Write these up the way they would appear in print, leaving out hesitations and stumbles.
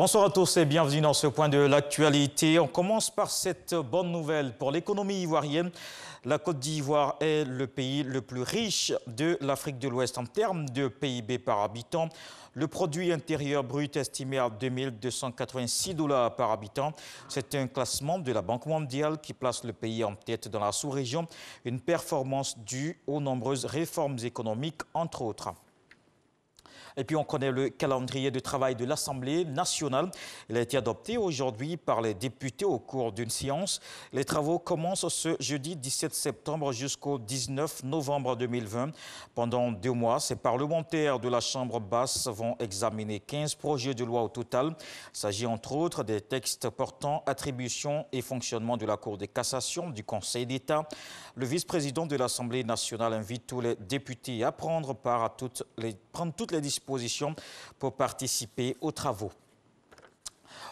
Bonsoir à tous et bienvenue dans ce point de l'actualité. On commence par cette bonne nouvelle pour l'économie ivoirienne. La Côte d'Ivoire est le pays le plus riche de l'Afrique de l'Ouest en termes de PIB par habitant. Le produit intérieur brut estimé à 2286 $ par habitant. C'est un classement de la Banque mondiale qui place le pays en tête dans la sous-région. Une performance due aux nombreuses réformes économiques, entre autres. Et puis on connaît le calendrier de travail de l'Assemblée nationale. Il a été adopté aujourd'hui par les députés au cours d'une séance. Les travaux commencent ce jeudi 17 septembre jusqu'au 19 novembre 2020. Pendant 2 mois, ces parlementaires de la Chambre basse vont examiner 15 projets de loi au total. Il s'agit entre autres des textes portant attribution et fonctionnement de la Cour de cassation, du Conseil d'État. Le vice-président de l'Assemblée nationale invite tous les députés à prendre part à toutes les dispositions pour participer aux travaux.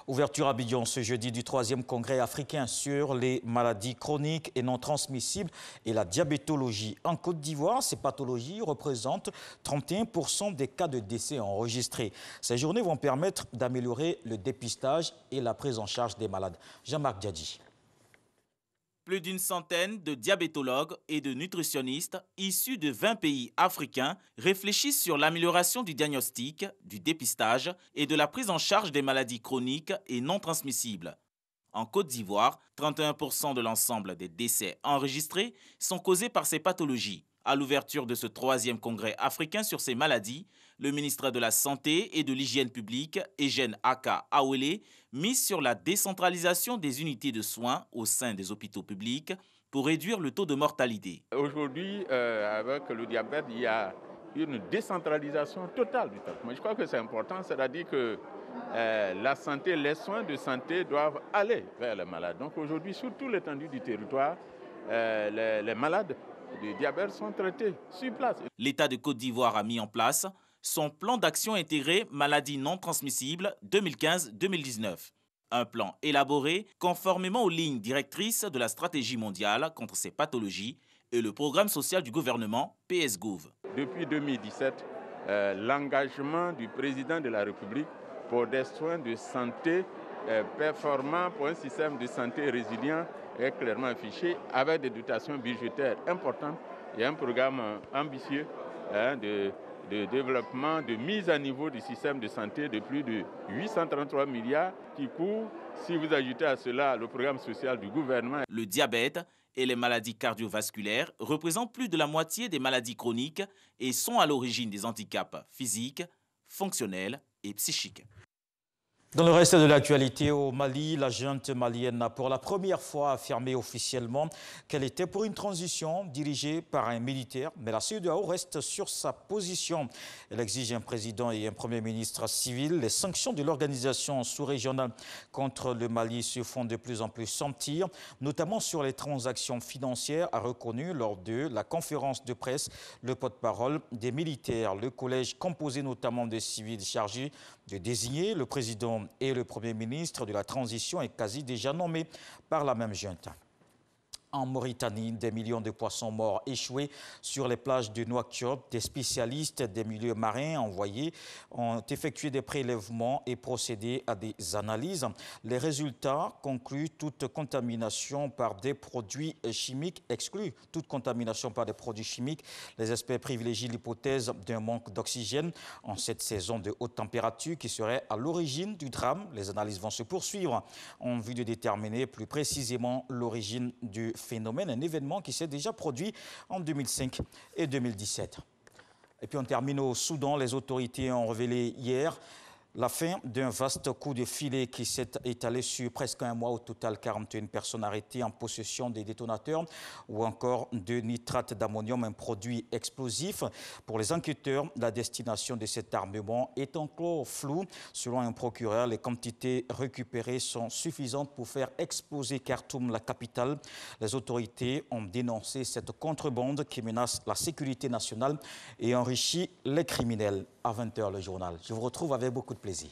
Ouverture à Abidjan ce jeudi du 3e congrès africain sur les maladies chroniques et non transmissibles et la diabétologie. En Côte d'Ivoire, ces pathologies représentent 31% des cas de décès enregistrés. Ces journées vont permettre d'améliorer le dépistage et la prise en charge des malades. Jean-Marc Diadji. Plus d'une centaine de diabétologues et de nutritionnistes issus de 20 pays africains réfléchissent sur l'amélioration du diagnostic, du dépistage et de la prise en charge des maladies chroniques et non transmissibles. En Côte d'Ivoire, 31% de l'ensemble des décès enregistrés sont causés par ces pathologies. À l'ouverture de ce 3e congrès africain sur ces maladies, le ministre de la Santé et de l'Hygiène publique, Eugène Aka Awele, mise sur la décentralisation des unités de soins au sein des hôpitaux publics pour réduire le taux de mortalité. Aujourd'hui, avec le diabète, il y a une décentralisation totale du traitement. Je crois que c'est important, c'est-à-dire que la santé, les soins de santé doivent aller vers les malades. Donc aujourd'hui, sur toute l'étendue du territoire, les malades de diabète sont traités sur place. L'État de Côte d'Ivoire a mis en place son plan d'action intégré maladies non transmissibles 2015-2019. Un plan élaboré conformément aux lignes directrices de la stratégie mondiale contre ces pathologies et le programme social du gouvernement PSGouv. Depuis 2017, l'engagement du président de la République pour des soins de santé performants, pour un système de santé résilient est clairement affiché avec des dotations budgétaires importantes et un programme ambitieux de développement, de mise à niveau du système de santé de plus de 833 milliards qui couvre, si vous ajoutez à cela le programme social du gouvernement. Le diabète et les maladies cardiovasculaires représentent plus de la moitié des maladies chroniques et sont à l'origine des handicaps physiques, fonctionnels et psychiques. Dans le reste de l'actualité, au Mali, la junte malienne a pour la première fois affirmé officiellement qu'elle était pour une transition dirigée par un militaire. Mais la CEDEAO reste sur sa position. Elle exige un président et un premier ministre civil. Les sanctions de l'organisation sous-régionale contre le Mali se font de plus en plus sentir, notamment sur les transactions financières, a reconnu lors de la conférence de presse le porte-parole des militaires. Le collège, composé notamment de civils chargés de désigner le président et le Premier ministre de la transition, est quasi déjà nommé par la même junte. En Mauritanie, des millions de poissons morts échoués sur les plages de Nouakchott. Des spécialistes des milieux marins envoyés ont effectué des prélèvements et procédé à des analyses. Les résultats concluent toute contamination par des produits chimiques, excluent toute contamination par des produits chimiques. Les experts privilégient l'hypothèse d'un manque d'oxygène en cette saison de haute température qui serait à l'origine du drame. Les analyses vont se poursuivre en vue de déterminer plus précisément l'origine du phénomène, un événement qui s'est déjà produit en 2005 et 2017. Et puis on termine au Soudan. Les autorités ont révélé hier la fin d'un vaste coup de filet qui s'est étalé sur presque un mois. Au total, 41 personnes arrêtées en possession des détonateurs ou encore de nitrate d'ammonium, un produit explosif. Pour les enquêteurs, la destination de cet armement est encore floue. Selon un procureur, les quantités récupérées sont suffisantes pour faire exploser Khartoum, la capitale. Les autorités ont dénoncé cette contrebande qui menace la sécurité nationale et enrichit les criminels. À 20 h, le journal. Je vous retrouve avec beaucoup de plaisir.